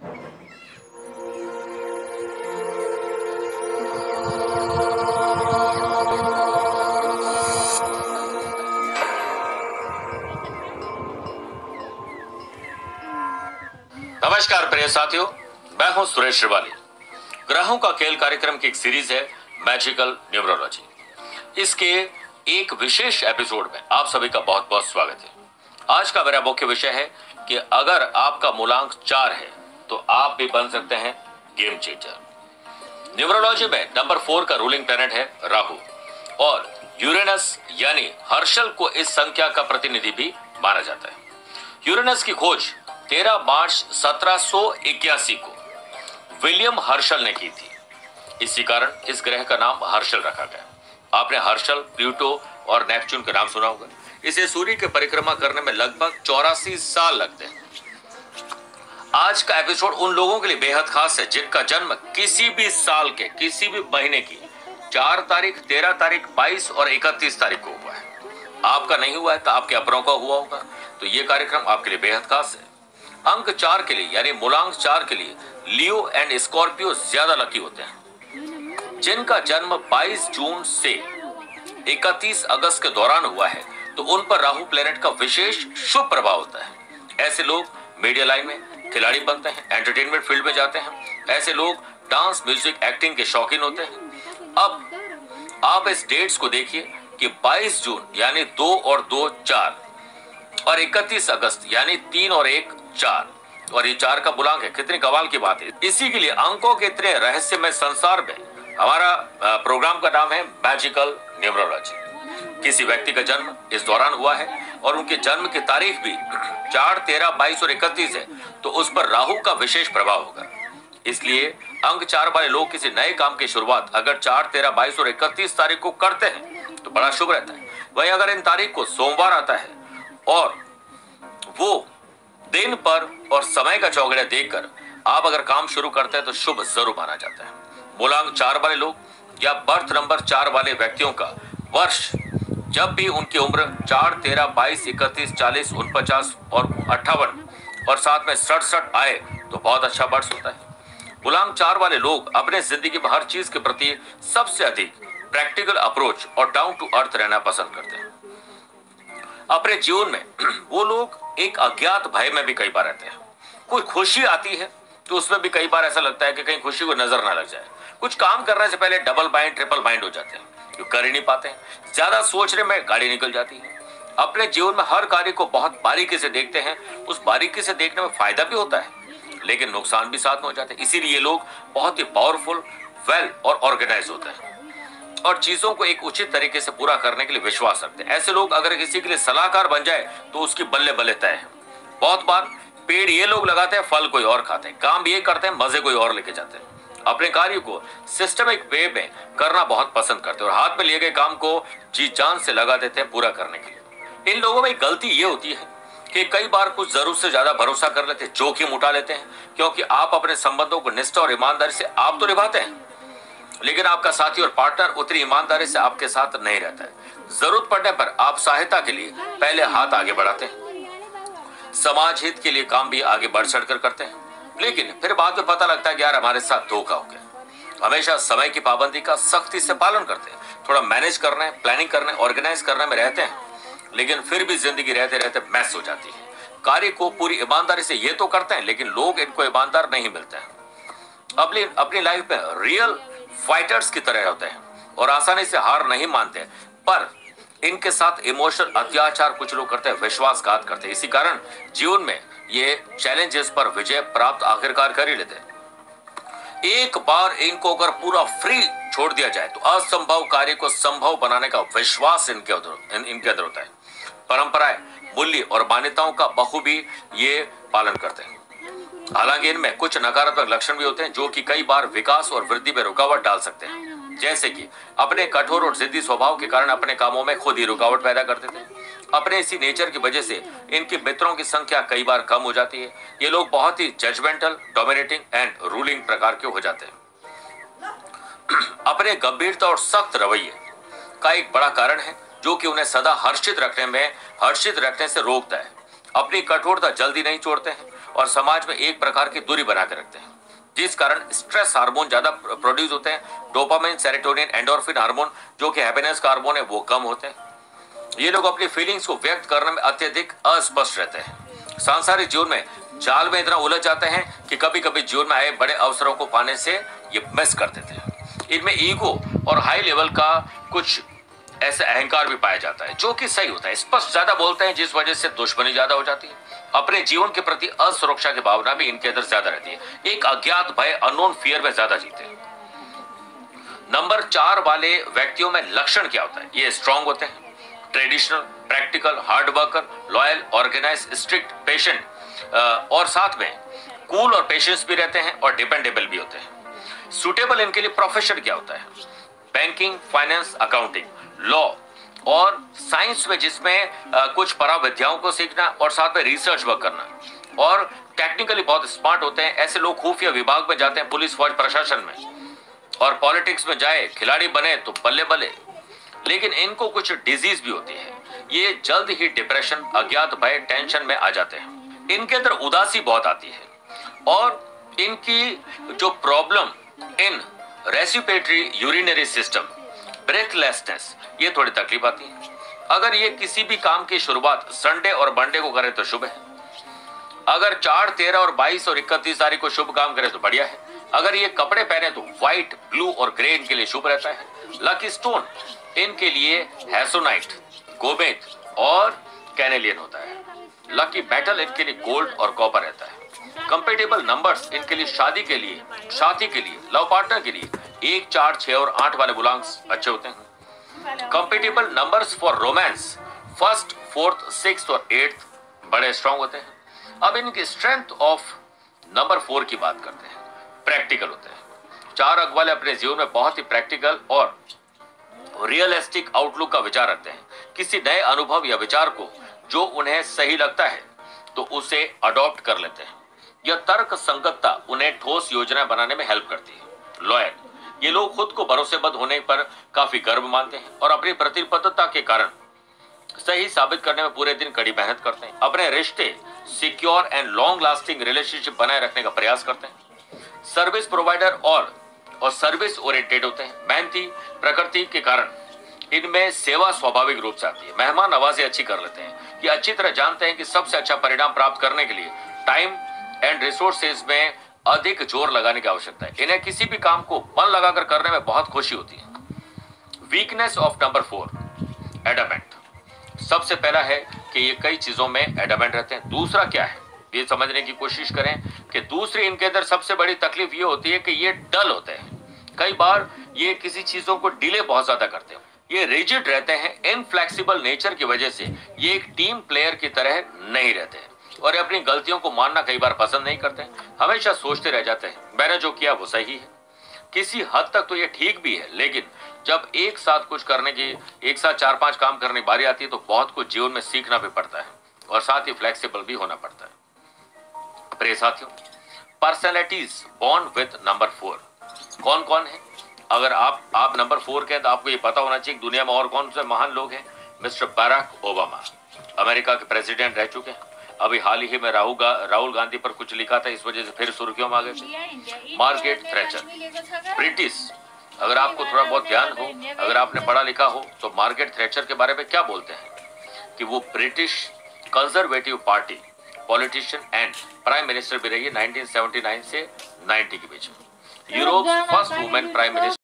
नमस्कार प्रिय साथियों, मैं हूं सुरेश श्रिवाली। ग्रहों का खेल कार्यक्रम की एक सीरीज है मैजिकल न्यूमरोलॉजी। इसके एक विशेष एपिसोड में आप सभी का बहुत बहुत स्वागत है। आज का मेरा मुख्य विषय है कि अगर आपका मूलांक 4 है तो आप भी बन सकते हैं गेम चेंजर। न्यूमरोलॉजी में नंबर 4 का रूलिंग प्लैनेट है राहु और यूरेनस यानी हर्षल को इस संख्या का प्रतिनिधि भी माना जाता है। यूरेनस की खोज 13 मार्च 1781 को विलियम हर्शल ने की थी। इसी कारण इस ग्रह का नाम हर्शल रखा गया। आपने हर्शल, प्लूटो और नेपच्यून के नाम सुना होगा। इसे सूर्य की परिक्रमा करने में लगभग 84 साल लगते हैं। आज का एपिसोड उन लोगों के लिए बेहद खास है जिनका जन्म किसी भी साल के किसी भी महीने की 4 तारीख, 13 तारीख, 22 और 31 तारीख को हुआ है। आपका नहीं हुआ है तो आपके अपनों का हुआ होगा, तो ये कार्यक्रम आपके लिए बेहद खास है। अंक 4 के लिए यानी मूलांक 4 के लिए लियो एंड स्कॉर्पियो ज्यादा लकी होते हैं। जिनका जन्म 22 जून से 31 अगस्त के दौरान हुआ है तो उन पर राहु प्लेनेट का विशेष शुभ प्रभाव होता है। ऐसे लोग मीडिया लाइन में खिलाड़ी बनते हैं, एंटरटेनमेंट फील्ड में जाते हैं। ऐसे लोग डांस, म्यूजिक, एक्टिंग के शौकीन होते हैं। अब आप इस डेट्स को देखिए कि 22 जून यानी 2 और 2 4 और 31 अगस्त यानी 3 और 1 4 और ये 4 का मूलांक है। कितनी कमाल की बात है। इसी के लिए अंकों के इतने रहस्यमय संसार में हमारा प्रोग्राम का नाम है मैजिकल न्यूमरोलॉजी। किसी व्यक्ति का जन्म इस दौरान हुआ है और उनके जन्म की तारीख भी 4, 13, 22 और 31 है तो उस पर राहु का विशेष प्रभाव होगा। इसलिए अंक 4 वाले लोग किसी नए काम की शुरुआत अगर 4, 13, 22 और 31 तारीख को करते हैं तो बड़ा शुभ रहता है। वहीं अगर इन तारीख को सोमवार आता है और वो दिन पर और समय का चौगड़िया देखकर आप अगर काम शुरू करते हैं तो शुभ जरूर माना जाता है। मूलांक 4 वाले लोग या बर्थ नंबर 4 वाले व्यक्तियों का वर्ष जब भी उनकी उम्र 4, 13, 22, 31, 40, 49 और 58 और साथ में 67 आए तो बहुत अच्छा वर्ष होता है। मूलांक 4 वाले लोग अपने जिंदगी में हर चीज के प्रति सबसे अधिक प्रैक्टिकल अप्रोच और डाउन टू अर्थ रहना पसंद करते हैं। अपने जीवन में वो लोग एक अज्ञात भय में भी कई बार रहते हैं। कोई खुशी आती है तो उसमें भी कई बार ऐसा लगता है कि कहीं खुशी को नजर ना लग जाए। कुछ काम करने से पहले डबल माइंड, ट्रिपल माइंड हो जाते हैं, जो कर ही नहीं पाते हैं। ज्यादा सोचने में गाड़ी निकल जाती है। अपने जीवन में हर कार्य को बहुत बारीकी से देखते हैं। उस बारीकी से देखने में फायदा भी होता है लेकिन नुकसान भी साथ में हो जाते हैं। इसीलिए ये लोग बहुत ही पावरफुल, वेल और ऑर्गेनाइज होते हैं और चीजों को एक उचित तरीके से पूरा करने के लिए विश्वास रखते हैं। ऐसे लोग अगर किसी के लिए सलाहकार बन जाए तो उसकी बल्ले बल्ले तय है। बहुत बार पेड़ ये लोग लगाते हैं, फल कोई और खाते हैं। काम ये करते हैं, मजे कोई और लेके जाते हैं। अपने कार्य को सिस्टमिक वे में करना बहुत पसंद करते हैं और हाथ में लिए गए काम को जी जान से लगा देते हैं पूरा करने के लिए। इन लोगों में एक गलती ये होती है कि कई बार कुछ जरूरत से ज्यादा भरोसा कर लेते हैं, जोखिम उठा लेते हैं, क्योंकि आप अपने संबंधों को निष्ठा और ईमानदारी से आप तो निभाते हैं लेकिन आपका साथी और पार्टनर उतनी ईमानदारी से आपके साथ नहीं रहता है। जरूरत पड़ने पर आप सहायता के लिए पहले हाथ आगे बढ़ाते हैं। समाज हित के लिए काम भी आगे बढ़ चढ़कर करते हैं लेकिन फिर बाद में पता लगता है कि यार हमारे साथ धोखा हो गया। हमेशा समय की पाबंदी का सख्ती से पालन करते हैं। थोड़ा मैनेज करने, प्लानिंग करने, ऑर्गेनाइज करने में रहते हैं लेकिन फिर भी जिंदगी रहते रहते मैस हो जाती है। कार्य को पूरी ईमानदारी से ये तो करते हैं लेकिन लोग इनको ईमानदार नहीं मिलते हैं। अपनी लाइफ में रियल फाइटर्स की तरह होते हैं और आसानी से हार नहीं मानते, पर इनके साथ इमोशनल अत्याचार कुछ लोग करते हैं, विश्वासघात करते हैं। इसी कारण जीवन में ये चैलेंजेस पर विजय प्राप्त आखिरकार कर ही लेते हैं। एक बार इनको अगर पूरा फ्री छोड़ दिया जाए तो असंभव कार्य को संभव बनाने का विश्वास इनके अंदर होता है। परंपराएं, मूल्य और मान्यताओं का बखूबी ये पालन करते हैं। हालांकि इनमें कुछ नकारात्मक लक्षण भी होते हैं जो कि कई बार विकास और वृद्धि में रुकावट डाल सकते हैं, जैसे कि अपने कठोर और जिद्दी स्वभाव के कारण अपने कामों में खुद ही रुकावट पैदा कर देते हैं। अपने इसी नेचर की वजह से इनके मित्रों की संख्या कई बार कम हो जाती है। ये लोग बहुत ही जजमेंटल, डोमिनेटिंग एंड रूलिंग प्रकार के हो जाते हैं। अपने गंभीरता और सख्त रवैये का एक बड़ा कारण है जो कि उन्हें सदा हर्षित रखने से रोकता है। अपनी कठोरता जल्दी नहीं छोड़ते हैं और समाज में एक प्रकार की दूरी बना के रखते हैं, जिस कारण स्ट्रेस हार्मोन ज्यादा प्रोड्यूस होते हैं। डोपामाइन, सेरोटोनिन, एंडोर्फिन हार्मोन जो कि हैप्पीनेस का हार्मोन है वो कम होते हैं। ये लोग अपनी फीलिंग्स को व्यक्त करने में अत्यधिक अस्पष्ट रहते हैं। सांसारिक जीवन में जाल में इतना उलझ जाते हैं कि कभी कभी जीवन में आए बड़े अवसरों को पाने से ये मिस कर देते हैं। इनमें ईगो और हाई लेवल का कुछ ऐसा अहंकार भी पाया जाता है जो कि सही होता है। स्पष्ट ज्यादा बोलते हैं जिस वजह से दुश्मनी ज्यादा हो जाती है। अपने जीवन के प्रति असुरक्षा की भावना भी इनके अंदर ज्यादा रहती है। एक अज्ञात भय, अननोन फियर में ज्यादा जीते हैं। नंबर 4 वाले व्यक्तियों में लक्षण क्या होता है? ये स्ट्रांग होते हैं, traditional, practical, hard worker, loyal, organise, strict, patient और साथ में कूल और पेशेंस भी रहते हैं और डिपेंडेबल भी होते हैं। सुटेबल इनके लिए प्रोफेशन क्या होता है? बैंकिंग, फाइनेंस, अकाउंटिंग, लॉ और साइंस में जिसमें कुछ पराविद्याओं को सीखना और साथ में रिसर्च वर्क करना। और टेक्निकली बहुत स्मार्ट होते हैं। ऐसे लोग खुफिया विभाग में जाते हैं, पुलिस, फौज, प्रशासन में, और पॉलिटिक्स में जाए, खिलाड़ी बने तो बल्ले बल्ले। लेकिन इनको कुछ डिजीज भी होती है। ये जल्द ही डिप्रेशन, अज्ञात भय, टेंशन में आ जाते हैं। इनके अंदर उदासी बहुत आती है और इनकी जो problem in respiratory urinary system, breathlessness, ये थोड़ी तकलीफ आती है। अगर ये किसी भी काम की शुरुआत संडे और मंडे को करे तो शुभ है। अगर 4, 13 और 22 और 31 तारीख को शुभ काम करे तो बढ़िया है। अगर ये कपड़े पहने तो व्हाइट, ब्लू और ग्रे इनके लिए शुभ रहता है। लकी स्टोन इनके लिए हैसोनाइट, गोमेद और कैनेलियन होता है। लकी मेटल इनके लिए गोल्ड और कॉपर रहता है। कंपेटेबल नंबर्स इनके लिए शादी के लिए, लव पार्टनर के लिए 1, 4, 6 और 8 वाले बुलांक्स अच्छे होते हैं। Compatible numbers for romance 1st, 4th, 6th और 8th बड़े स्ट्रांग होते हैं। अब इनकी स्ट्रेंथ ऑफ नंबर 4 की बात करते हैं। प्रैक्टिकल होते हैं। 4 अंक वाले अपने जीवन में बहुत ही प्रैक्टिकल और रियलिस्टिक आउटलुक का विचार रखते हैं। किसी नए अनुभव या विचार को जो उन्हें सही लगता है तो उसे अडॉप्ट कर लेते हैं। यह तर्क संगतता उन्हें ठोस योजना बनाने में हेल्प करती है। लॉयल, ये लोग खुद को भरोसेमंद होने पर काफी गर्व मानते हैं और अपनी प्रतिबद्धता के कारण सही साबित करने में पूरे दिन कड़ी मेहनत करते हैं। अपने रिश्ते secure and long lasting relationship बनाए रखने का प्रयास करते हैं। सर्विस प्रोवाइडर और सर्विस ओरिएंटेड होते हैं। मेहनती प्रकृति के कारण इनमें सेवा स्वाभाविक रूप से आती है। मेहमान नवाजी अच्छी कर लेते हैं। ये अच्छी तरह जानते हैं कि सबसे अच्छा परिणाम प्राप्त करने के लिए टाइम एंड रिसोर्सेज में अधिक जोर लगाने की आवश्यकता है। इन्हें किसी भी काम को मन लगाकर करने में बहुत खुशी होती है। Weakness of number 4, adamant. सबसे पहला है कि ये कई चीजों में एडमेंट रहते हैं। दूसरा क्या है ये समझने की कोशिश करें कि दूसरी इनके अंदर सबसे बड़ी तकलीफ ये होती है कि ये डल होते हैं। कई बार ये किसी चीजों को डिले बहुत ज्यादा करते हैं। ये रिजिड रहते हैं। इनफ्लेक्सिबल नेचर की वजह से ये एक टीम प्लेयर की तरह नहीं रहते हैं और अपनी गलतियों को मानना कई बार पसंद नहीं करते हैं। हमेशा सोचते रह जाते हैं मैंने जो किया वो सही है। किसी हद तक तो ये ठीक भी है, लेकिन जब एक साथ कुछ करने की, एक साथ 4-5 काम करने की बारी आती है तो बहुत कुछ जीवन में सीखना भी पड़ता है और साथ ही फ्लेक्सिबल भी होना पड़ता है। प्रिय साथियों, पर्सनैलिटीज बॉर्न विद नंबर 4 कौन कौन है? अगर आप नंबर 4 के हैं तो आपको ये पता होना चाहिए दुनिया में और कौन से महान लोग हैं। मिस्टर बराक ओबामा अमेरिका के प्रेसिडेंट रह चुके हैं। अभी हाल ही में राहुल गांधी पर कुछ लिखा था, इस वजह से फिर सुर्खियों में आ गए थे। मार्गरेट थैचर ब्रिटिश, अगर आपको थोड़ा बहुत ज्ञान हो, अगर आपने पढ़ा लिखा हो तो मार्गरेट थैचर के बारे में क्या बोलते हैं कि वो British conservative party politician and prime minister भी रही है 1979 से 90 के बीच में। Europe first women prime minister